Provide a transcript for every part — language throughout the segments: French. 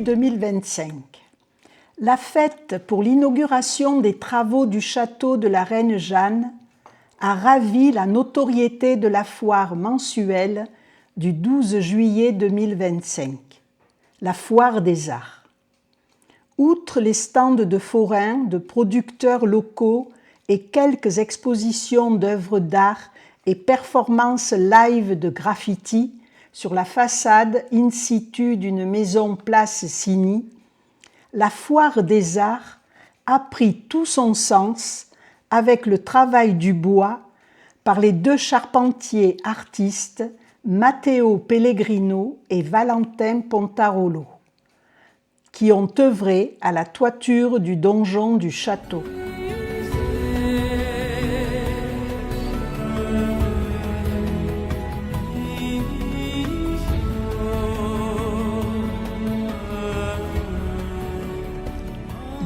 2025. La fête pour l'inauguration des travaux du château de la Reine Jeanne a ravi la notoriété de la foire mensuelle du 12 juillet 2025, la Foire des Arts. Outre les stands de forains, de producteurs locaux et quelques expositions d'œuvres d'art et performances live de graffiti sur la façade in situ d'une maison place Signy, la Foire des Arts a pris tout son sens avec le travail du bois par les deux charpentiers artistes Matteo Pellegrino et Valentin Pontarolo, qui ont œuvré à la toiture du donjon du château. «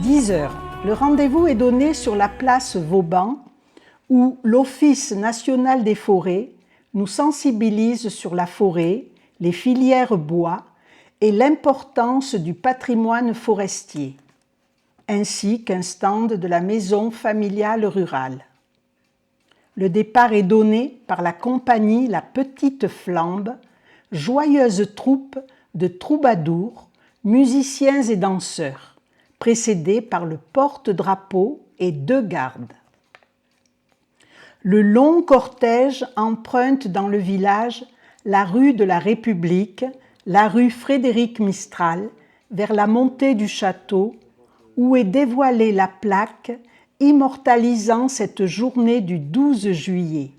10 heures. Le rendez-vous est donné sur la place Vauban, où l'Office national des forêts nous sensibilise sur la forêt, les filières bois et l'importance du patrimoine forestier, ainsi qu'un stand de la maison familiale rurale. Le départ est donné par la compagnie La Petite Flambe, joyeuse troupe de troubadours, musiciens et danseurs, précédée par le porte-drapeau et 2 gardes. Le long cortège emprunte dans le village la rue de la République, la rue Frédéric-Mistral, vers la montée du château, où est dévoilée la plaque immortalisant cette journée du 12 juillet,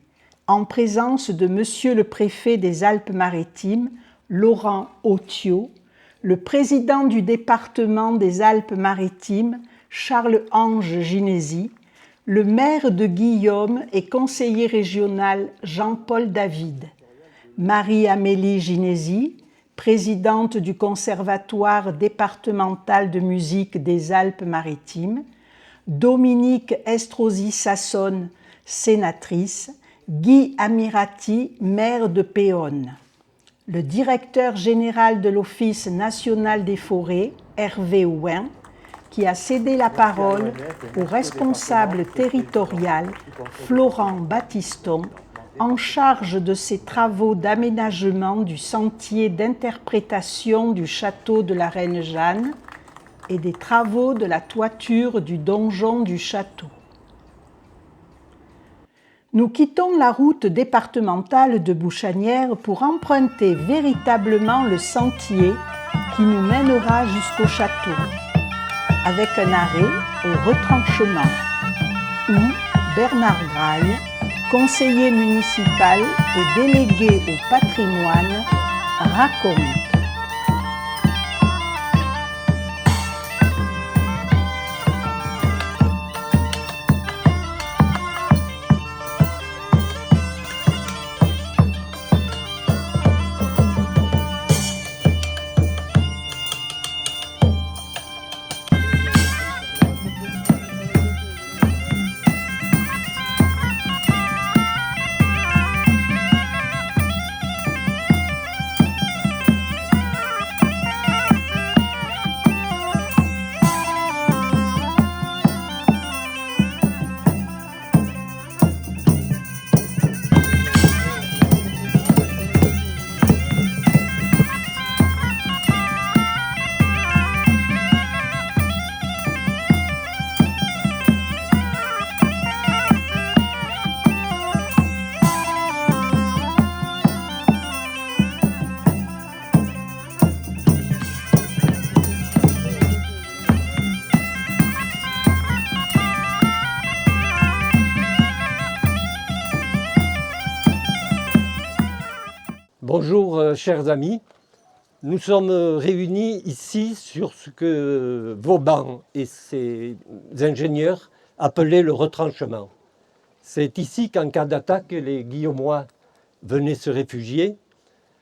en présence de Monsieur le préfet des Alpes-Maritimes, Laurent Autiot, le président du département des Alpes-Maritimes, Charles-Ange Ginésy, le maire de Guillaume et conseiller régional Jean-Paul David, Marie-Amélie Ginésy, présidente du Conservatoire départemental de musique des Alpes-Maritimes, Dominique Estrosi-Sassonne, sénatrice, Guy Amirati, maire de Péonne. Le directeur général de l'Office national des forêts, Hervé Ouin, qui a cédé la parole au responsable territorial, Florent Battiston, en charge de ces travaux d'aménagement du sentier d'interprétation du château de la Reine Jeanne et des travaux de la toiture du donjon du château. Nous quittons la route départementale de Bouchanières pour emprunter véritablement le sentier qui nous mènera jusqu'au château, avec un arrêt au retranchement, où Bernard Graille, conseiller municipal et délégué au patrimoine, raconte. Bonjour chers amis, nous sommes réunis ici sur ce que Vauban et ses ingénieurs appelaient le retranchement. C'est ici qu'en cas d'attaque, les Guillaumois venaient se réfugier.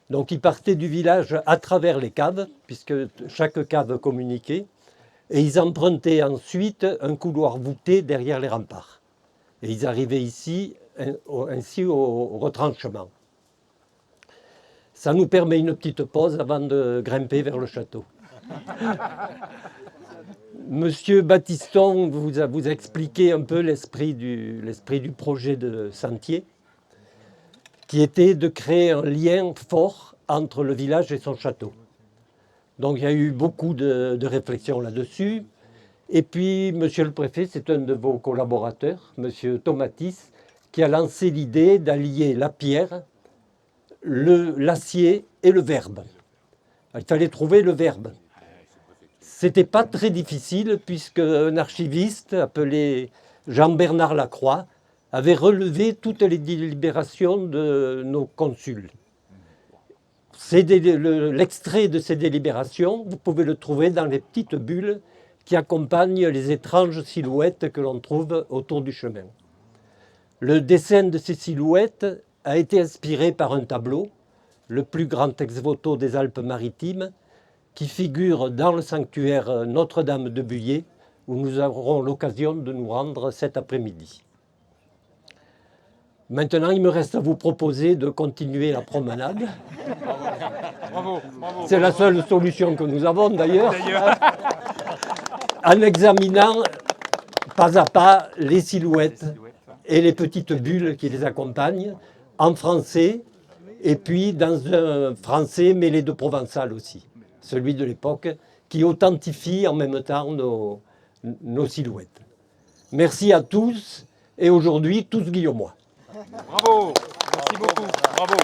Donc ils partaient du village à travers les caves, puisque chaque cave communiquait, et ils empruntaient ensuite un couloir voûté derrière les remparts. Et ils arrivaient ici, ainsi au retranchement. Ça nous permet une petite pause avant de grimper vers le château. Monsieur Battiston vous a expliqué un peu l'esprit du projet de Sentier, qui était de créer un lien fort entre le village et son château. Donc il y a eu beaucoup de réflexions là-dessus. Et puis, monsieur le préfet, c'est un de vos collaborateurs, monsieur Tomatis, qui a lancé l'idée d'allier la pierre, l'acier et le verbe. Il fallait trouver le verbe. C'était pas très difficile puisque un archiviste appelé Jean-Bernard Lacroix avait relevé toutes les délibérations de nos consuls. L'extrait de ces délibérations, vous pouvez le trouver dans les petites bulles qui accompagnent les étranges silhouettes que l'on trouve autour du chemin. Le dessin de ces silhouettes a été inspiré par un tableau, le plus grand ex-voto des Alpes-Maritimes, qui figure dans le sanctuaire Notre-Dame de Buyer, où nous aurons l'occasion de nous rendre cet après-midi. Maintenant, il me reste à vous proposer de continuer la promenade. Bravo. C'est la seule solution que nous avons d'ailleurs. En examinant pas à pas les silhouettes et les petites bulles qui les accompagnent, en français, et puis dans un français mêlé de provençal aussi, celui de l'époque, qui authentifie en même temps nos silhouettes. Merci à tous, et aujourd'hui, tous guillaumois. Bravo. Merci beaucoup. Bravo.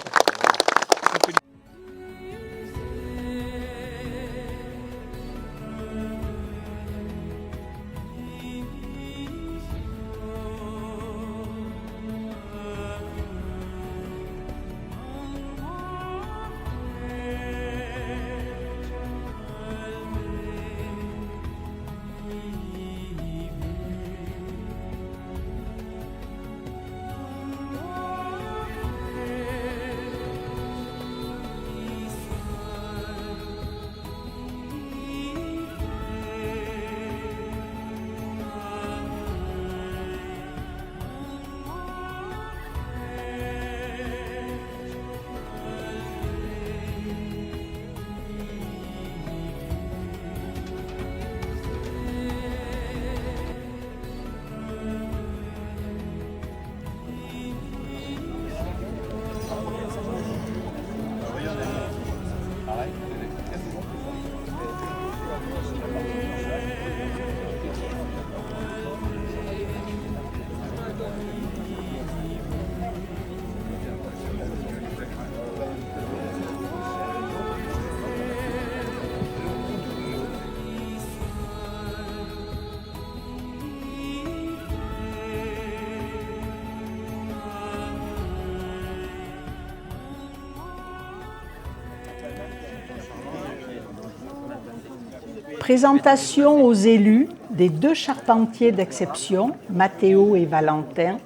Présentation aux élus des deux charpentiers d'exception, Mathéo et Valentin,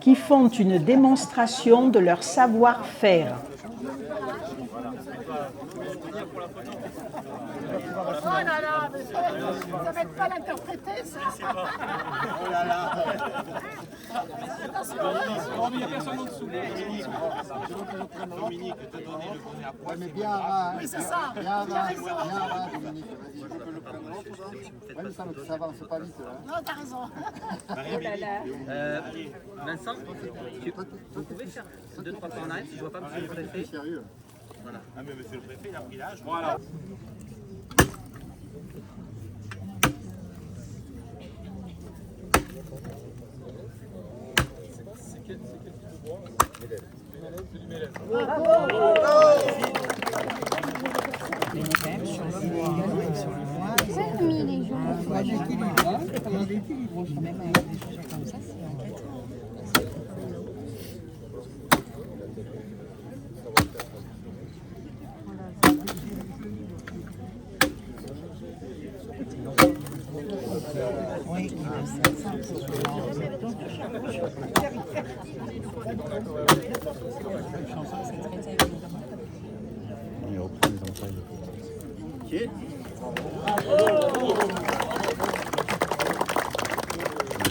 qui font une démonstration de leur savoir-faire. Oh là là, mais ça va être pas l'interpréter, ça. Oh là là. Attention. Il n'y a personne en dessous. Dominique, te donner le bonnet à poil. Mais bien avant. Oui, c'est ça. Bien avant, Dominique. Vas-y, je peux le prendre l'autre, ça. Oui, mais ça avance pas vite. Non, t'as raison. Vincent, vous pouvez faire 2-3 pas en arrière si je vois pas monsieur le préfet. Sérieux. Voilà. Ah, mais monsieur le préfet, il a pris l'âge. Voilà.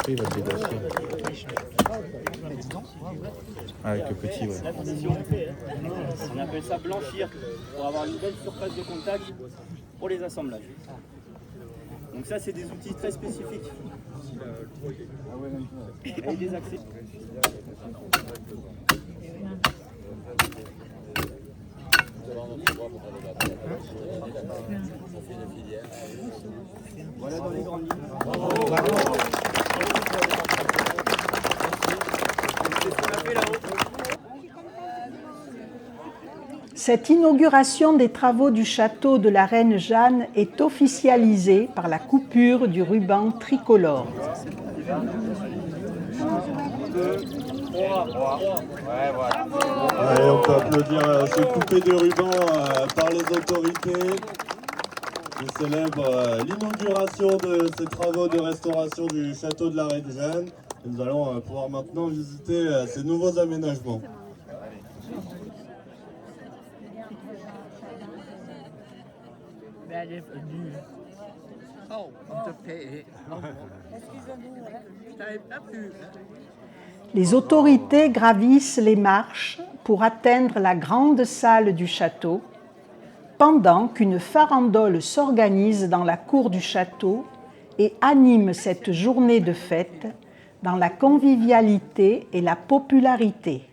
après il va te dégraisser. Ah, avec le petit, ouais. On appelle ça blanchir pour avoir une belle surface de contact pour les assemblages. Donc ça c'est des outils très spécifiques. Et des accès. Voilà dans les grandes lignes. C'est ce qu'on a fait là-haut. Cette inauguration des travaux du château de la Reine Jeanne est officialisée par la coupure du ruban tricolore. Allez, on peut applaudir ce coupé de ruban par les autorités qui célèbrent l'inauguration de ces travaux de restauration du château de la Reine Jeanne. Et nous allons pouvoir maintenant visiter ces nouveaux aménagements. Elle est venue. Oh, on te paie. Je t'avais pas pu. Les autorités gravissent les marches pour atteindre la grande salle du château, pendant qu'une farandole s'organise dans la cour du château et anime cette journée de fête dans la convivialité et la popularité.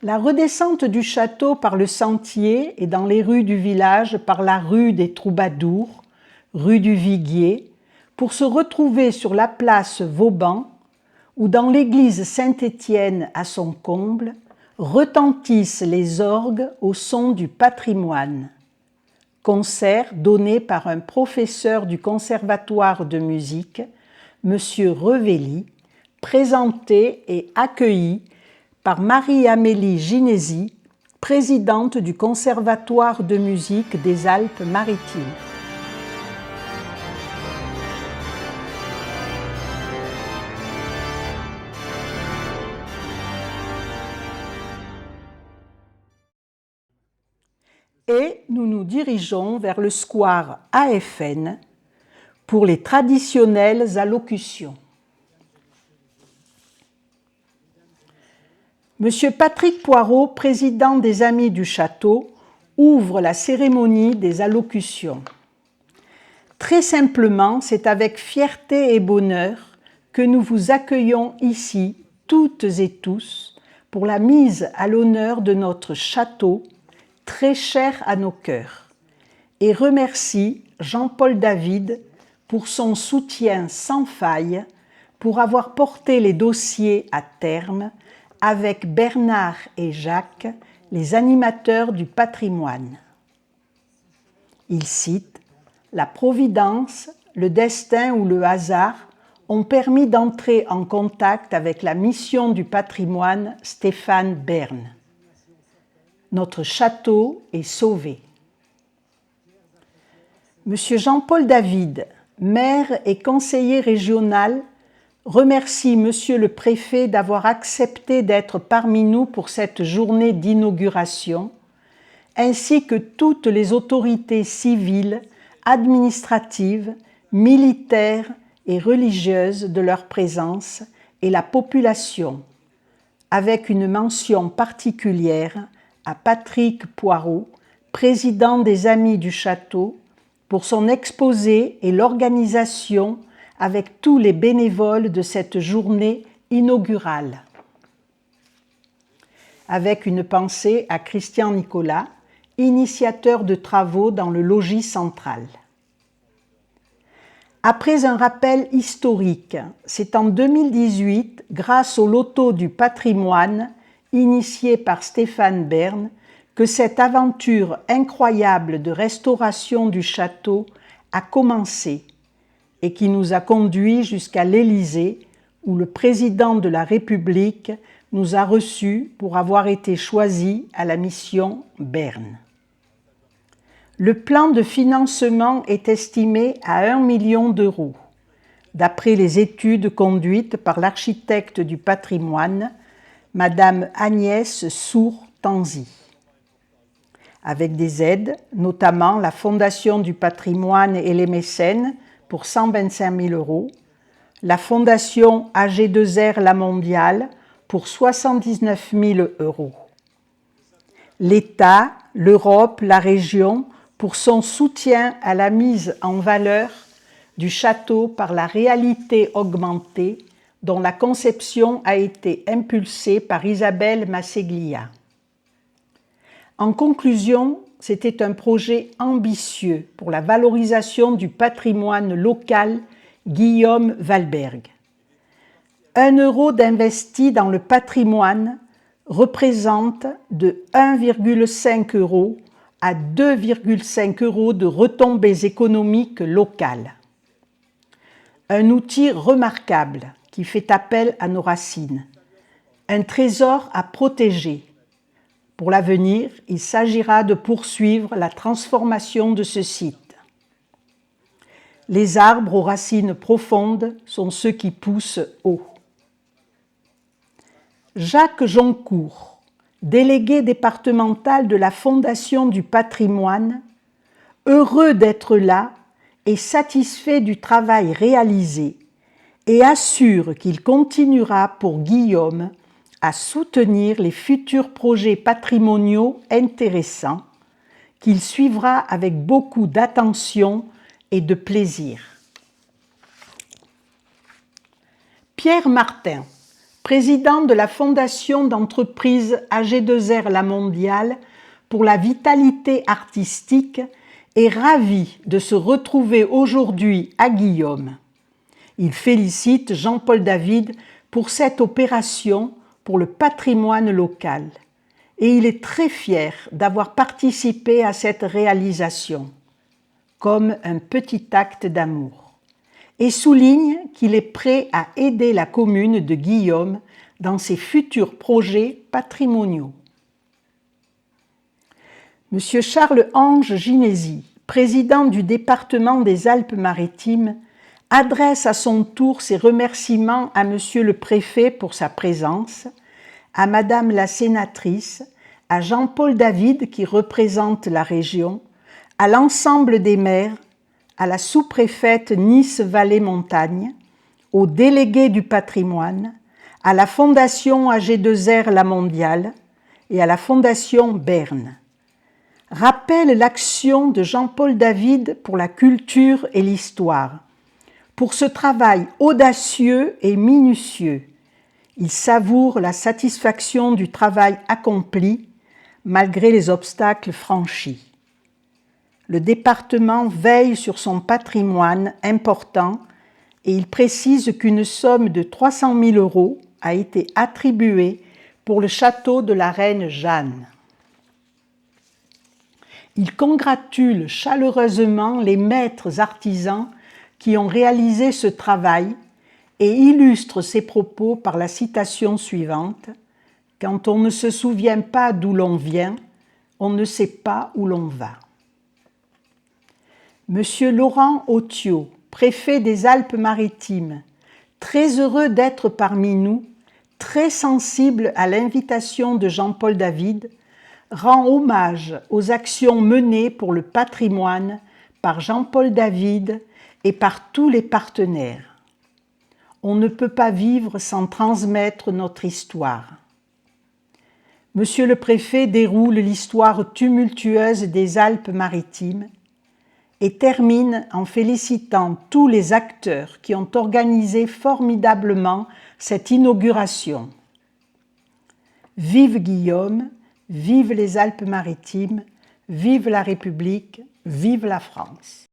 La redescente du château par le sentier et dans les rues du village par la rue des Troubadours, rue du Viguier, pour se retrouver sur la place Vauban, où dans l'église Saint-Étienne à son comble, retentissent les orgues au son du patrimoine. Concert donné par un professeur du Conservatoire de musique, M. Revelli, présenté et accueilli par Marie-Amélie Ginesi, présidente du Conservatoire de musique des Alpes-Maritimes. Et nous nous dirigeons vers le square AFN pour les traditionnelles allocutions. Monsieur Patrick Poirot, président des Amis du Château, ouvre la cérémonie des allocutions. Très simplement, c'est avec fierté et bonheur que nous vous accueillons ici, toutes et tous, pour la mise à l'honneur de notre château, très cher à nos cœurs, et remercie Jean-Paul David pour son soutien sans faille, pour avoir porté les dossiers à terme, avec Bernard et Jacques, les animateurs du patrimoine. Il cite « La providence, le destin ou le hasard ont permis d'entrer en contact avec la mission du patrimoine Stéphane Bern. Notre château est sauvé. » Monsieur Jean-Paul David, maire et conseiller régional, remercie Monsieur le Préfet d'avoir accepté d'être parmi nous pour cette journée d'inauguration, ainsi que toutes les autorités civiles, administratives, militaires et religieuses de leur présence et la population, avec une mention particulière à Patrick Poirot, président des Amis du Château, pour son exposé et l'organisation avec tous les bénévoles de cette journée inaugurale. Avec une pensée à Christian Nicolas, initiateur de travaux dans le logis central. Après un rappel historique, c'est en 2018, grâce au loto du patrimoine, initié par Stéphane Bern, que cette aventure incroyable de restauration du château a commencé et qui nous a conduits jusqu'à l'Élysée, où le président de la République nous a reçus pour avoir été choisis à la mission Bern. Le plan de financement est estimé à 1 million d'euros, d'après les études conduites par l'architecte du patrimoine, Madame Agnès Sour-Tanzi. Avec des aides, notamment la Fondation du patrimoine et les mécènes pour 125 000 euros, la Fondation AG2R La Mondiale pour 79 000 euros. L'État, l'Europe, la région pour son soutien à la mise en valeur du château par la réalité augmentée dont la conception a été impulsée par Isabelle Masseglia. En conclusion, c'était un projet ambitieux pour la valorisation du patrimoine local Guillaume Valberg. 1 euro d'investi dans le patrimoine représente de 1,5 € à 2,5 € de retombées économiques locales. Un outil remarquable qui fait appel à nos racines, un trésor à protéger. Pour l'avenir, il s'agira de poursuivre la transformation de ce site. Les arbres aux racines profondes sont ceux qui poussent haut. Jacques Joncourt, délégué départemental de la Fondation du patrimoine, heureux d'être là et satisfait du travail réalisé, et assure qu'il continuera pour Guillaume à soutenir les futurs projets patrimoniaux intéressants, qu'il suivra avec beaucoup d'attention et de plaisir. Pierre Martin, président de la Fondation d'entreprise AG2R La Mondiale pour la vitalité artistique, est ravi de se retrouver aujourd'hui à Guillaume. Il félicite Jean-Paul David pour cette opération pour le patrimoine local et il est très fier d'avoir participé à cette réalisation, comme un petit acte d'amour, et souligne qu'il est prêt à aider la commune de Guillaume dans ses futurs projets patrimoniaux. Monsieur Charles-Ange Ginésy, président du département des Alpes-Maritimes, adresse à son tour ses remerciements à Monsieur le Préfet pour sa présence, à Madame la Sénatrice, à Jean-Paul David qui représente la région, à l'ensemble des maires, à la sous-préfète Nice-Vallée-Montagne, aux délégués du patrimoine, à la Fondation AG2R La Mondiale et à la Fondation Bern. Rappelle l'action de Jean-Paul David pour la culture et l'histoire. Pour ce travail audacieux et minutieux, il savoure la satisfaction du travail accompli malgré les obstacles franchis. Le département veille sur son patrimoine important et il précise qu'une somme de 300 000 euros a été attribuée pour le château de la reine Jeanne. Il congratule chaleureusement les maîtres artisans qui ont réalisé ce travail et illustre ses propos par la citation suivante : « Quand on ne se souvient pas d'où l'on vient, on ne sait pas où l'on va. » Monsieur Laurent Autiot, préfet des Alpes-Maritimes, très heureux d'être parmi nous, très sensible à l'invitation de Jean-Paul David, rend hommage aux actions menées pour le patrimoine par Jean-Paul David et par tous les partenaires. On ne peut pas vivre sans transmettre notre histoire. Monsieur le Préfet déroule l'histoire tumultueuse des Alpes-Maritimes et termine en félicitant tous les acteurs qui ont organisé formidablement cette inauguration. Vive Guillaume, vive les Alpes-Maritimes, vive la République, vive la France.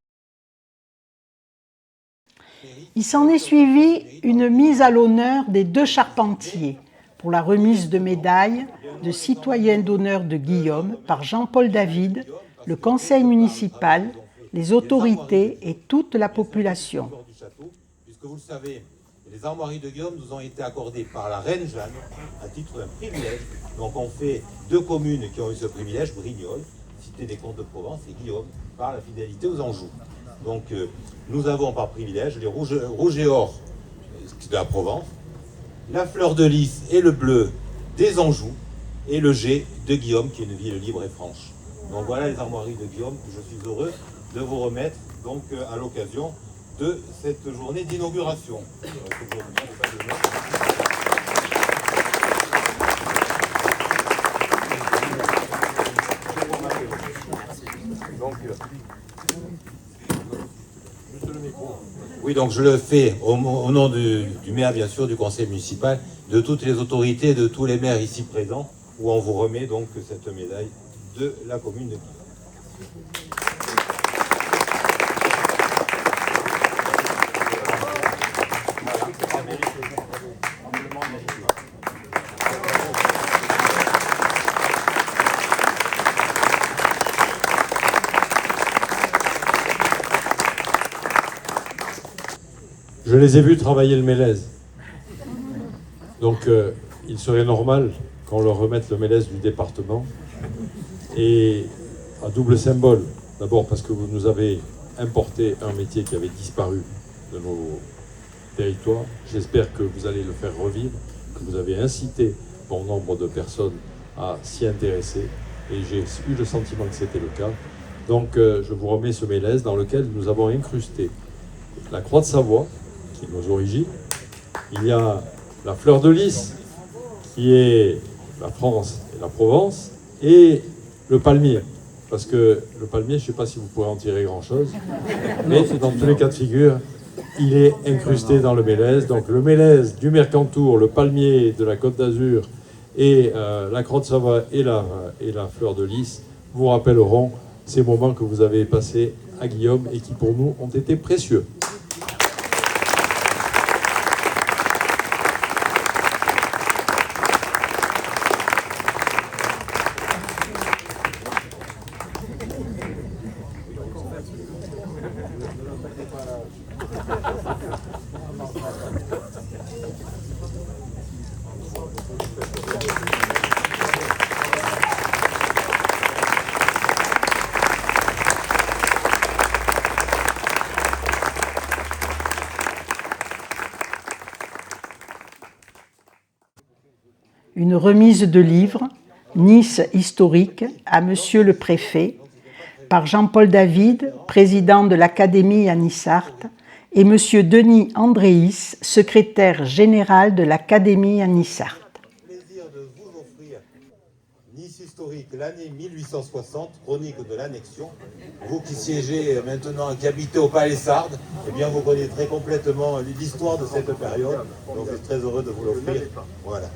Il s'en est suivi une mise à l'honneur des 2 charpentiers pour la remise de médailles de citoyen d'honneur de Guillaume par Jean-Paul David, le conseil municipal, les autorités et toute la population. Puisque vous le savez, les armoiries de Guillaume nous ont été accordées par la reine Jeanne à titre d'un privilège. Donc on fait 2 communes qui ont eu ce privilège, Brignoles, cité des comtes de Provence, et Guillaume, par la fidélité aux Anjou. Donc nous avons par privilège les rouges et or de la Provence, la fleur de lys et le bleu des Anjou, et le G de Guillaume, qui est une ville libre et franche. Donc voilà les armoiries de Guillaume que je suis heureux de vous remettre donc à l'occasion de cette journée d'inauguration. Oui, donc je le fais au nom du maire, bien sûr, du conseil municipal, de toutes les autorités, de tous les maires ici présents, où on vous remet donc cette médaille de la commune de Guillaume. Je les ai vus travailler le mélèze. Donc il serait normal qu'on leur remette le mélèze du département. Et à double symbole, d'abord parce que vous nous avez importé un métier qui avait disparu de nos territoires. J'espère que vous allez le faire revivre, que vous avez incité bon nombre de personnes à s'y intéresser. Et j'ai eu le sentiment que c'était le cas. Donc je vous remets ce mélèze dans lequel nous avons incrusté la croix de Savoie, qui est nos origines. Il y a la fleur de lys, qui est la France et la Provence, et le palmier. Parce que le palmier, je ne sais pas si vous pourrez en tirer grand-chose, mais dans tous les cas de figure, il est incrusté dans le mélèze. Donc le mélèze du Mercantour, le palmier de la Côte d'Azur, et la croix de Savoie et la fleur de lys vous rappelleront ces moments que vous avez passés à Guillaume et qui pour nous ont été précieux. Une remise de livres, Nice historique, à Monsieur le Préfet, par Jean-Paul David, président de l'Académie à Nissart, et Monsieur Denis Andréis, secrétaire général de l'Académie à Nissart. Plaisir de vous offrir Nice historique, l'année 1860, chronique de l'annexion. Vous qui siégez maintenant, qui habitez au Palais Sardes, eh bien vous connaîtrez complètement l'histoire de cette période. Donc je suis très heureux de vous l'offrir. Voilà.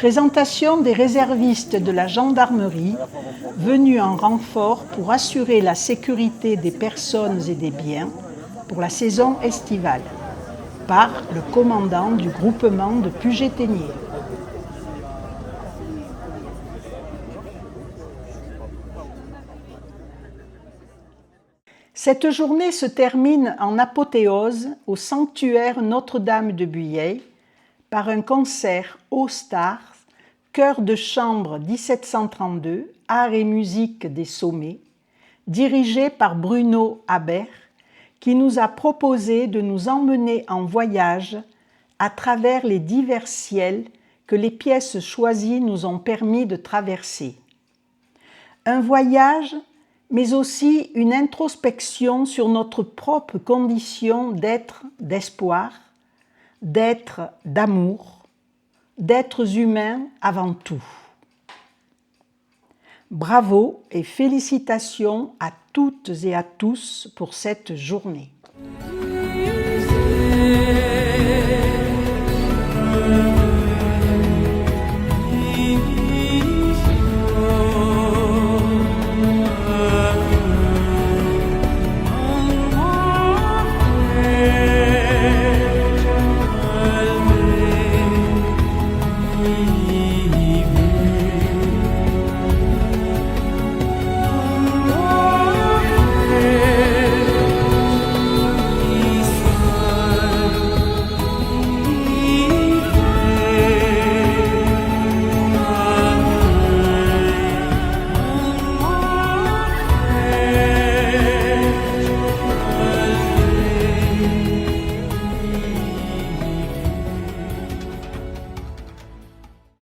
Présentation des réservistes de la gendarmerie venus en renfort pour assurer la sécurité des personnes et des biens pour la saison estivale par le commandant du groupement de Puget-Théniers. Cette journée se termine en apothéose au sanctuaire Notre-Dame de Buyeil par un concert All Stars, chœur de chambre 1732, art et musique des sommets, dirigé par Bruno Habert, qui nous a proposé de nous emmener en voyage à travers les divers ciels que les pièces choisies nous ont permis de traverser. Un voyage, mais aussi une introspection sur notre propre condition d'être d'espoir, d'être d'amour, d'êtres humains avant tout. Bravo et félicitations à toutes et à tous pour cette journée.